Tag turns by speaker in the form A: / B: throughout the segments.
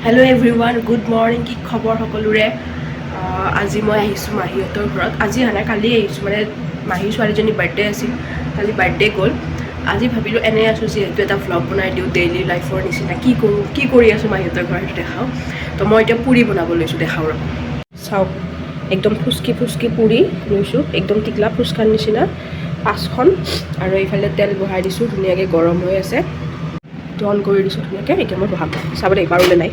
A: Hello' everyone, good morning. কি খবৰ সকলোৰে? আজি মই আহিছোঁ মাহীহঁতৰ ঘৰত। আজি অহা নাই, কালি আহিছোঁ। মানে মাহীৰ ছোৱালীজনীৰ বাৰ্থডে আছিল, কালি বাৰ্থডে গ'ল। আজি ভাবিলোঁ এনেই আছোঁ যিহেতু এটা ভ্লগ বনাই দিওঁ ডেইলি লাইফৰ নিচিনা। কি কৰি আছোঁ মাহীহঁতৰ ঘৰত সেইটো দেখাওঁ। তো মই এতিয়া পুৰি বনাব লৈছোঁ, দেখাওঁ ৰ'ব। চাওক, একদম ফুচকি পুৰি লৈছোঁ, একদম টিকলা ফুচকাৰ নিচিনা 5খন। আৰু এইফালে তেল বহাই দিছোঁ, ধুনীয়াকৈ গৰম হৈ আছে। অন কৰি দিছোঁ ধুনীয়াকৈ। এতিয়া মই বহাম, চাব দেই পাৰোঁনে নাই।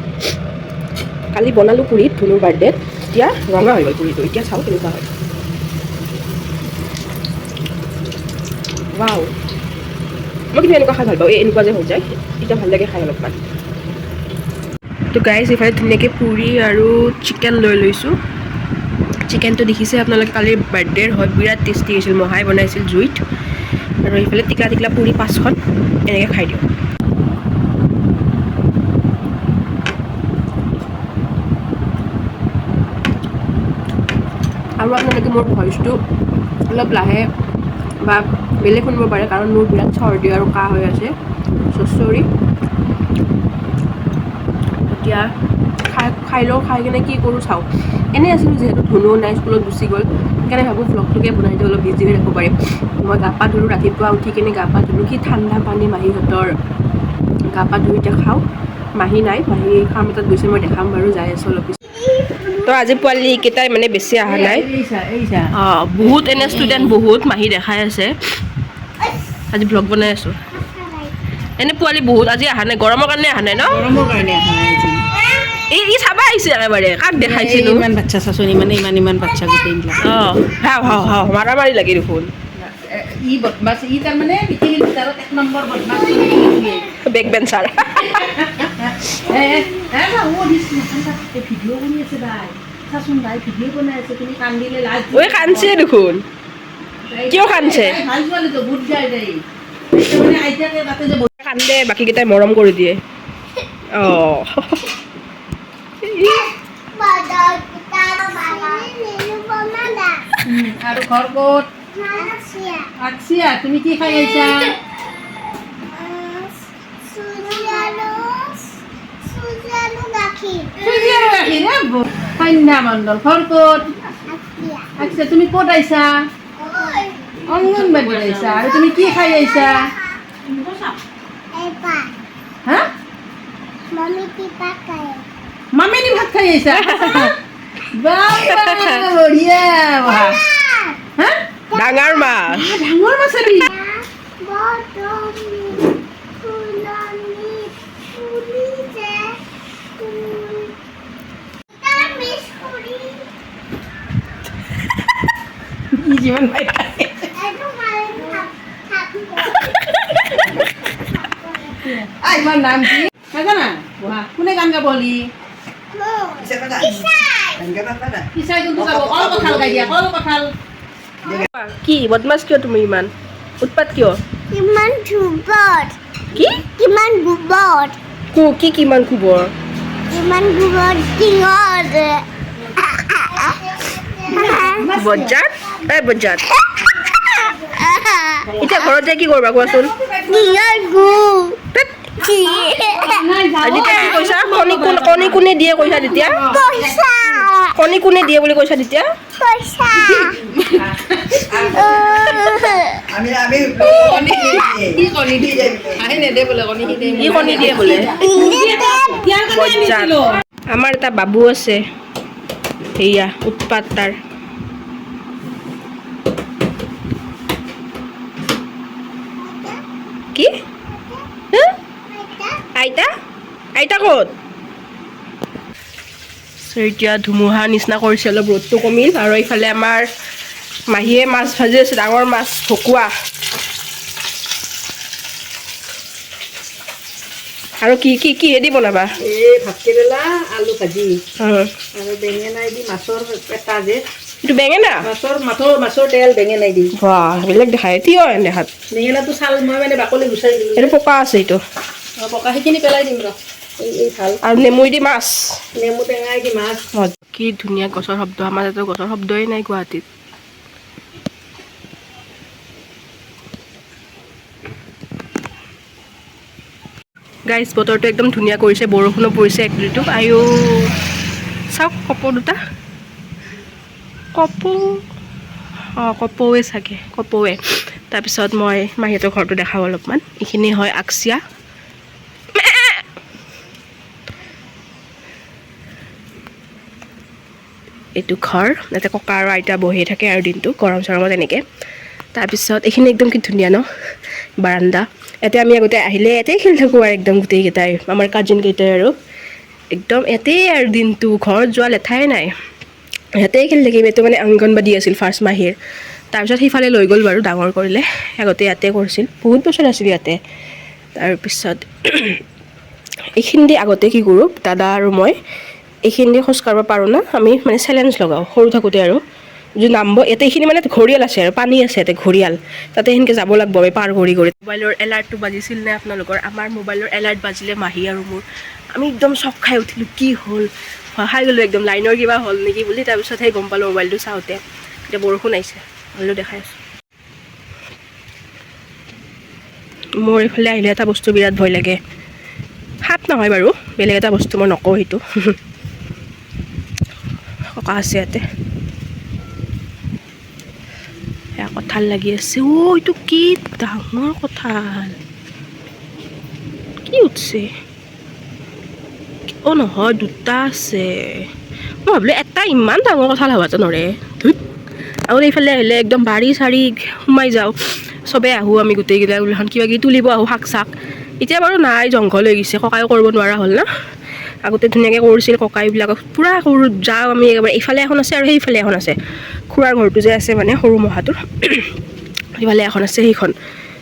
A: কালি বনালোঁ পুৰিত ধুনুৰ বাৰ্থডেত, এতিয়া ৰঙা হৈ গ'ল পুৰিটো। এতিয়া চাওঁ কেনেকুৱা হয়। ৱাও, মই কিন্তু এনেকুৱা খাই ভাল পাওঁ। এনেকুৱা যে হৈ যায়, এতিয়া ভাল লাগে খাই অলপমান। তো গাইজ, এইফালে ধুনীয়াকৈ পুৰি আৰু চিকেন লৈ লৈছোঁ। চিকেনটো দেখিছে আপোনালোকে, কালিৰ বাৰ্থডেৰ হয়, বিৰাট টেষ্টি হৈছিল। মহাই বনাইছিল জুইত। আৰু এইফালে টিকলা পুৰি 5খন এনেকৈ খাই দিওঁ। আৰু আপোনালোকে মোৰ ভইচটো অলপ লাহে বা বেলেগ শুনিব পাৰে, কাৰণ মোৰ বিৰাট চৰ্দি আৰু কাহ হৈ আছে। চৰি। এতিয়া খাই লওঁ, খাই কিনে কি কৰোঁ চাওঁ। এনেই আছিলোঁ যিহেতু, ধুনুও নাই, স্কুলত গুচি গ'ল। সেইকাৰণে ভাবোঁ ভ্লগটোকে বনাই দিওঁ, অলপ বিজি হৈ ৰাখিব পাৰিম। মই গা পা ধুলোঁ, ৰাতিপুৱা উঠি কিনে গা পা ধুলোঁ। কি ঠাণ্ডা পানী মাহীহঁতৰ, গা পা ধুই এতিয়া খাওঁ। মাহী নাই, মাহী কাম এটাত গৈছে, মই দেখাম বাৰু, যাই আছোঁ অলপ পিছত। তো আজি পোৱালিকেইটাই মানে বেছি অহা নাই। বহুত এনে ষ্টুডেণ্ট বহুত, মাহী দেখাই আছে। আজি ভ্লগ বনাই আছোঁ। এনে পোৱালি বহুত আজি অহা নাই, গৰমৰ কাৰণে অহা নাই ন?
B: গৰমৰ কাৰণে অহা নাই আজি।
A: ই চাবা আহিছে একেবাৰে, কাক দেখাইছেনো?
B: ইমান বাচ্চা চাচোন, ইমান বাচ্চা গোটেইবিলাক।
A: মাৰামাৰি লাগি দেখোন।
B: ই বদমাছ, ই তাৰমানে পৃথিৱীৰ ভিতৰত 1 নম্বৰ বদমাছ।
A: বেক বেঞ্চাৰ।
B: ভিডিঅ' কৰি আছে তাই, চাচোন তাই ভিডিঅ' বনাই আছে। তুমি কান্দিলে লাজ।
A: ঐ কান্দছে দেখোন। কিয় কান্দছে?
B: ভাল ছোৱালীটো, বুট যায় তাই। তাৰমানে আইতাকে তাতে যে
A: কান্দে, বাকীকেইটাই মৰম কৰি দিয়ে। অঁ,
B: আৰু ঘৰ ক'ত? আকছিয়া, তুমি কি খাই আহিছা? কন্যা মণ্ডল, ঘৰ ক'ত? আচ্ছা, তুমি ক'ত আহিছা? অংগনবাড়ীত আহিছা। আৰু তুমি কি খাই আহিছা? হা? মামী দি ভাত খাই আহিছা? বঢ়িয়া। হা?
A: ডাঙৰ মাছ।
B: ডাঙৰ মাছ আৰু যিমান পাই তোমাৰ নাম কি? নাজানা? কোনে গান গাব হলি? কিচাই কোনটো গাব? কল কঁঠাল গাই দিয়া, কল কঁঠাল।
A: কি বদমাছ কিয় তুমি ইমান? উৎপাত কিয়?
C: কিমান গোবৰ,
A: কি
C: কিমান গোবৰ,
A: কিমান খবৰ?
C: কিমান গোবৰ টিঙত।
A: বজ্জাত, বজ্জাত। এতিয়া ঘৰত যাই কি কৰিবা কোৱাচোন?
C: টিঙৰ গু।
A: আজি কি কৈছা? কণী কোনে দিয়ে কৈছা তেতিয়া?
C: পইচা,
A: কণী কোনে দিয়ে বুলি কৈছা তেতিয়া?
C: পইচা।
B: কি কণী দিয়ে? আহি নেদে বোলে কণী দিয়ে।
A: ই কণী দিয়ে বোলে। বজ্জাত। আমাৰ এটা বাবু আছে, সেয়া উৎপাত তাৰ। কি? আইতা? আইতা ক'ত? এতিয়া ধুমুহা নিচিনা কৰিছে, অলপ ৰ'দটো কমিল। আৰু এইফালে আমাৰ মাহীয়ে মাছ ভাজি আছে, ডাঙৰ মাছ, ভকুৱা। আৰু কিহেদি বনাবা?
B: এই ভাতকেৰেলা, আলু ভাজি আৰু বেঙেনাই দি মাছৰ পেটা যে।
A: এইটো বেঙেনা?
B: মাছৰ তেল বেঙেনাই দি।
A: বাহ, বেলেগ দেখাই। কিয় দেখাত?
B: বেঙেনাটো চাল মই মানে বাকলি গুচাই দিলোঁ।
A: এইটো পকা আছে এইটো।
B: পকা সেইখিনি পেলাই দিম ৰ। এই ভাল।
A: আৰু নেমু দি মাছ।
B: নেমু টেঙাই দি মাছ।
A: কি ধুনীয়া গছৰ শব্দ। আমাৰ ইয়াতে গছৰ শব্দই নাই গুৱাহাটীত। গাইজ বতৰটো একদম ধুনীয়া কৰিছে, বৰষুণো পৰিছে এক দুটুপ। আয়ো চাওক কপৌ দুটা, কপৌ কপৌৱে চাগে, কপৌৱে। তাৰপিছত মই মাহীহঁতৰ ঘৰটো দেখাওঁ অলপমান। এইখিনি হয় আকচিয়া। এইটো ঘৰ, ইয়াতে ককা আৰু আইতা বহি থাকে আৰু দিনটো গৰম চৰমত এনেকৈ। তাৰপিছত এইখিনি একদম কি ধুনীয়া ন, বাৰাণ্ডা। ইয়াতে আমি আগতে আহিলে ইয়াতেই খেলি থাকোঁ আৰু একদম গোটেইকেইটাই, আমাৰ কাজিন কেইটাই আৰু একদম ইয়াতেই আৰু দিনটো, ঘৰত যোৱা লেঠাই নাই, ইয়াতেই খেলি থাকিম। এইটো মানে অংগনবাদী আছিল ফাৰ্ষ্ট মাহীৰ, তাৰপিছত সিফালে লৈ গ'ল বাৰু, ডাঙৰ কৰিলে। আগতে ইয়াতে কৰিছিল, বহুত বছৰ আছিল ইয়াতে। তাৰপিছত এইখিনি আগতে কি কৰোঁ, দাদা আৰু মই এইখিনি খোজ কাঢ়িব পাৰোঁ না, আমি মানে চেলেঞ্জ লগাওঁ সৰু থাকোঁতে আৰু যে নামব। ইয়াতে এইখিনি মানে ঘৰিয়াল আছে আৰু পানী আছে ইয়াতে, ঘৰিয়াল, তাতে সেনেকৈ যাব লাগিব আমি পাৰ কৰি কৰি। মোবাইলৰ এলাৰ্টটো বাজিছিল নে আপোনালোকৰ? আমাৰ মোবাইলৰ এলাৰ্ট বাজিলে মাহী আৰু মোৰ, আমি একদম চক খাই উঠিলোঁ, কি হ'ল, খাই গ'লোঁ একদম, লাইনৰ কিবা হ'ল নেকি বুলি। তাৰপিছতহে গম পালোঁ মোবাইলটো চাওঁতে, এতিয়া বৰষুণ আহিছে, মোবাইলটো দেখাই আছোঁ। মোৰ এইফালে আহিলে এটা বস্তু বিৰাট ভয় লাগে, সাপ নহয় বাৰু, বেলেগ এটা বস্তু, মই নকওঁ সেইটো। ককা আছে ইয়াতে, এয়া কঁঠাল লাগি আছে। এইটো কি ডাঙৰ কঁঠাল, কি উঠছে? নহয়, দুটা আছে। মই ভাবিলোঁ এটা ইমান ডাঙৰ কঁঠাল হ'বতো নৰে। ধুত, আৰু এইফালে আহিলে একদম বাৰী চাৰী সোমাই যাওঁ, চবেই আহোঁ আমি গোটেইকেইটা, ওলাখন কিবা কিবি তুলিব আহোঁ, শাক চাক। এতিয়া বাৰু নাই, জংঘল হৈ গৈছে, ককায়ো কৰিব নোৱাৰা হ'ল না। আগতে ধুনীয়াকৈ কৰিছিল ককাইবিলাকক, পূৰা কৰোঁ, যাওঁ আমি একেবাৰে। এইফালে এখন আছে আৰু সেইফালে এখন আছে, খুৰাৰ ঘৰটো যে আছে মানে সৰু মহাটোৰ, সিফালে এখন আছে,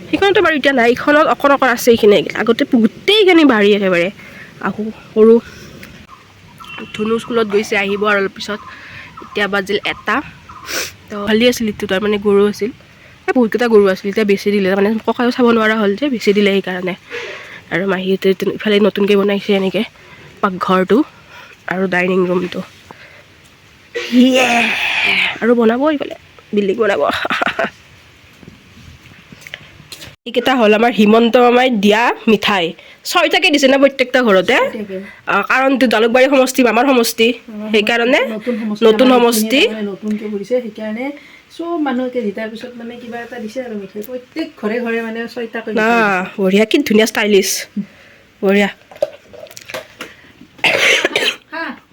A: সেইখনতো বাৰু এতিয়া নাই, এইখনত অকণ অকণ আছে এইখিনি। আগতে গোটেইখিনি বাৰী একেবাৰে আহোঁ কৰোঁ। ধুনু স্কুলত গৈছে, আহিব আৰু অলপ পিছত। এতিয়া বাজিল 1টা, তো ভালি আছিল এইটো, তাৰমানে গৰু আছিল, বহুতকেইটা গৰু আছিল, এতিয়া বেছি দিলে, মানে ককায়ো চাব নোৱাৰা হ'ল যে, বেছি দিলে সেইকাৰণে। আৰু মাহীহঁতে ইফালে নতুনকৈ বনাইছে এনেকৈ পাকঘৰটো আৰু ডাইনিং ৰুমটো, আৰু বনাব এইফালে, বিল্ডিং বনাব। এইকেইটা হ'ল আমাৰ হিমন্ত মামাই দিয়া মিঠাই, 6টাকে দিছে না প্ৰত্যেকটা ঘৰতে। কাৰণটো জালুকবাৰী সমষ্টি, মামাৰ সমষ্টি, সেইকাৰণে নতুন সমষ্টি
B: নতুনকৈ কৰিছে, সেইকাৰণে চব মানুহকে জিতাৰ পিছত মানে কিবা এটা দিছে আৰু মিঠাই, প্ৰত্যেক ঘৰে ঘৰে মানে 6টাকৈ।
A: বঢ়িয়া, কি ধুনীয়া ষ্টাইলিছ, বঢ়িয়া।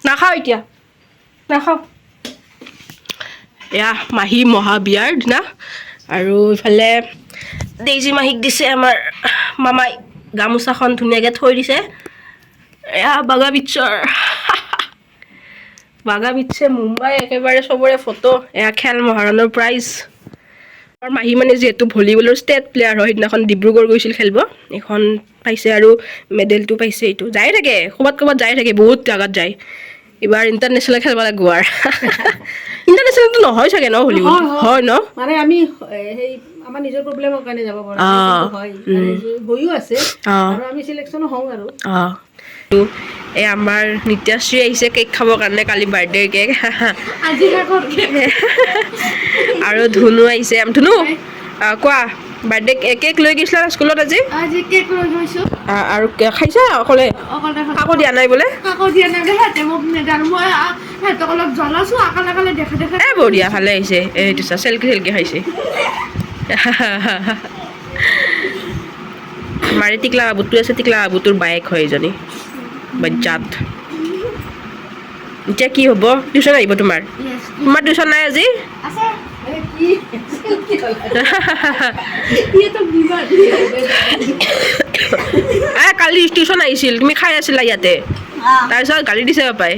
A: নাখাওঁ এতিয়া, নাখাওঁ। এয়া মাহী মহাবিয়াৰ দিনা, আৰু ইফালে দেইজী মাহীক দিছে আমাৰ মামাই গামোচাখন ধুনীয়াকৈ থৈ দিছে। এয়া বাগা বিচৰ, বাগা বিচছে মুম্বাই, একেবাৰে চবৰে ফটো। এয়া খেল মহাৰণৰ প্ৰাইজ। আমাৰ মাহী মানে যিহেতু ভলীবলৰ ষ্টেট প্লেয়াৰ হয়, সেইদিনাখন ডিব্ৰুগড় গৈছিল খেলিব, এইখন পাইছে আৰু মেডেলটো পাইছে। এইটো যাই থাকে, ক'ৰবাত ক'ৰবাত যাই থাকে, বহুত জাগাত যায়। এইবাৰ ইণ্টাৰনেশ্যনেল খেলিব লাগিব আৰু। ইণ্টাৰনেশ্যনেলটো নহয় চাগে ন ভলীবল? হয় ন,
B: মানে আমি সেই আমাৰ নিজৰ প্ৰব্লেমৰ কাৰণে যাব পৰা নাই, হয় গৈও আছে, আৰু আমি চিলেকশ্যনো হওঁ আৰু।
A: এই আমাৰ নিত্যাশ্ৰী আহিছে কেক খাবৰ কাৰণে, কালি বাৰ্থডেৰ কেক। আৰু ধুনু আহিছে। ধুনু কোৱা, বাৰ্থডে কেক লৈ গৈছিলা স্কুলত আজি?
C: কেক লৈ গৈছোঁ।
A: আৰু খাইছা অকলে? কাকো দিয়া নাই বোলে?
C: কাকো দিয়া নাই, সিহঁতে মোক নেজানো, মই সিহঁতক অলপ জ্বলাইছোঁ, আকালে আকালে দেখা দেখা।
A: বঢ়িয়া, ভালে আহিছে। এইটো চা, চেলকি চেলকি খাইছে। মাৰে টিকলা বাবুটো আছে, টিকলা বাবুটোৰ বায়েক হয় এজনী, বজ্জাত। এতিয়া কি হ'ব? টিউশ্যন আহিব তোমাৰ? তোমাৰ টিউশ্যন নাই আজি? কালি টিউশ্যন আহিছিল, তুমি খাই আছিলা ইয়াতে, তাৰপিছত গালি দিছে পাপাই।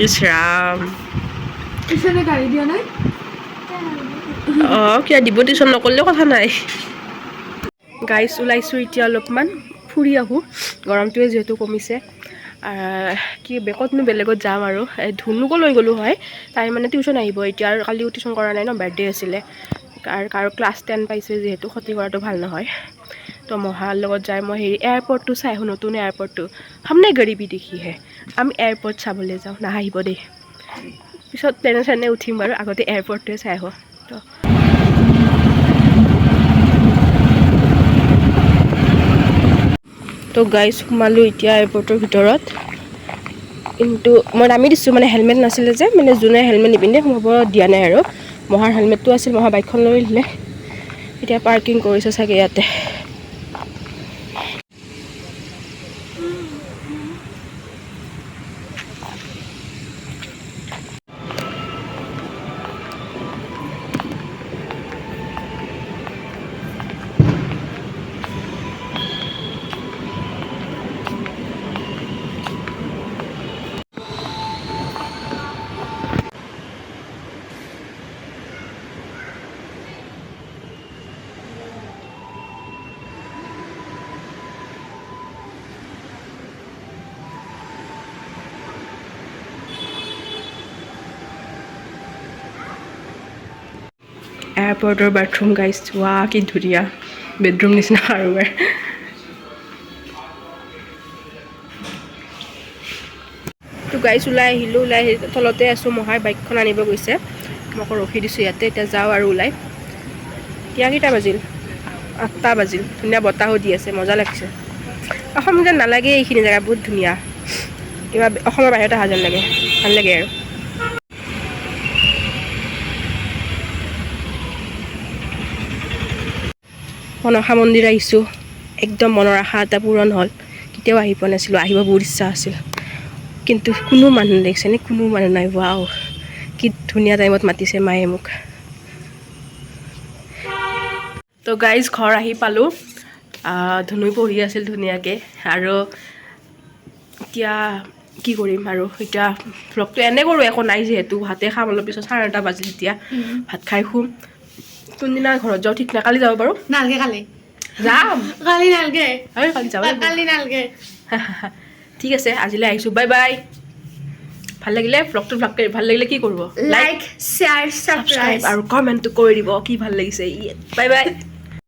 A: ইছ ৰাম,
C: গাড়ী দিয়া নাই।
A: কিয় দিব, টিউশ্যন নকৰিলেও কথা নাই। গাইছ ওলাইছোঁ এতিয়া অলপমান ফুৰি আহোঁ, গৰমটোৱে যিহেতু কমিছে। কি ক'তনো বেলেগত যাম আৰু, ধুনুকো লৈ গ'লোঁ হয়, তাই মানে টিউশ্যন আহিব এতিয়া, আৰু কালিও টিউশ্যন কৰা নাই ন, বাৰ্থডে আছিলে। আৰু ক্লাছ 10 পাইছে যিহেতু, ক্ষতি কৰাটো ভাল নহয়। তো মহাৰ লগত যাই মই এয়াৰপৰ্টটো চাই আহোঁ, নতুন এয়াৰপৰ্টটো। সামনে গৰিবী দেখিহে, আমি এয়াৰপৰ্ট চাবলৈ যাওঁ, নাহাঁহিব দেই। পিছত প্লেনে চেনে উঠিম বাৰু, আগতে এয়াৰপৰ্টটোৱে চাই আহোঁ। তো তো গাইজ সোমালোঁ এতিয়া এয়াৰপৰ্টৰ ভিতৰত, কিন্তু মই নামি দিছোঁ মানে হেলমেট নাছিলে যে, মানে যোনে হেলমেট নিপিন্ধে সোমাব দিয়া নাই আৰু। মহাৰ হেলমেটটো আছিল, মহাৰ বাইকখন লৈ দিলে। এতিয়া পাৰ্কিং কৰিছে চাগে ইয়াতে। এয়াৰপৰ্টৰ বাথৰুম গাইজ, ৱা কি ধুনীয়া, বেডৰুম নিচিনা আৰু তো গাইজ ওলাই আহিলোঁ, ওলাই আহি তলতে আছোঁ, মহাৰ বাইকখন আনিব গৈছে। মই আকৌ ৰখি দিছোঁ ইয়াতে, এতিয়া যাওঁ আৰু ওলাই। এতিয়া কেইটা বাজিল? 8টা বাজিল। ধুনীয়া বতাহো দি আছে, মজা লাগিছে। অসম যেন নালাগে এইখিনি জেগা, বহুত ধুনীয়া, কিবা অসমৰ বাহিৰত অহা যেন লাগে, ভাল লাগে আৰু। মনসা মন্দিৰ আহিছোঁ, একদম মনৰ আশা এটা পূৰণ হ'ল। কেতিয়াও আহি পোৱা নাছিলোঁ, আহিব বহুত ইচ্ছা আছিল, কিন্তু কোনো মানুহ দেখিছেনে, কোনো মানুহ নাই। ৱাও কি ধুনীয়া টাইমত মাতিছে মায়ে মোক। তো গাইজ ঘৰ আহি পালোঁ, ধুনু পঢ়ি আছিল ধুনীয়াকৈ, আৰু এতিয়া কি কৰিম আৰু, এতিয়া ভ্লগটো এনে কৰোঁ, একো নাই যিহেতু, ভাতে খাম অলপ পিছত, 9:30 বাজিল এতিয়া, ভাত খাই শুম। কোনদিনা ঘৰত যাওঁ ঠিক নাই, কালি যাব পাৰোঁ।
C: নালগে কালি
A: যাম,
C: কালি নালগে
A: কালি যাব লাগিব।
C: কালি নালগে
A: ঠিক আছে, আজিলৈ আহিছোঁ, বাই বাই। ভাল লাগিলে ভ্লগটো ভাল লাগিলে কি কৰিব,
C: লাইক শ্বেয়াৰ
A: সাবস্ক্ৰাইব
C: ছাবস্ক্ৰাইব
A: আৰু কমেণ্টটো কৰি দিব কি ভাল লাগিছে। Bye bye.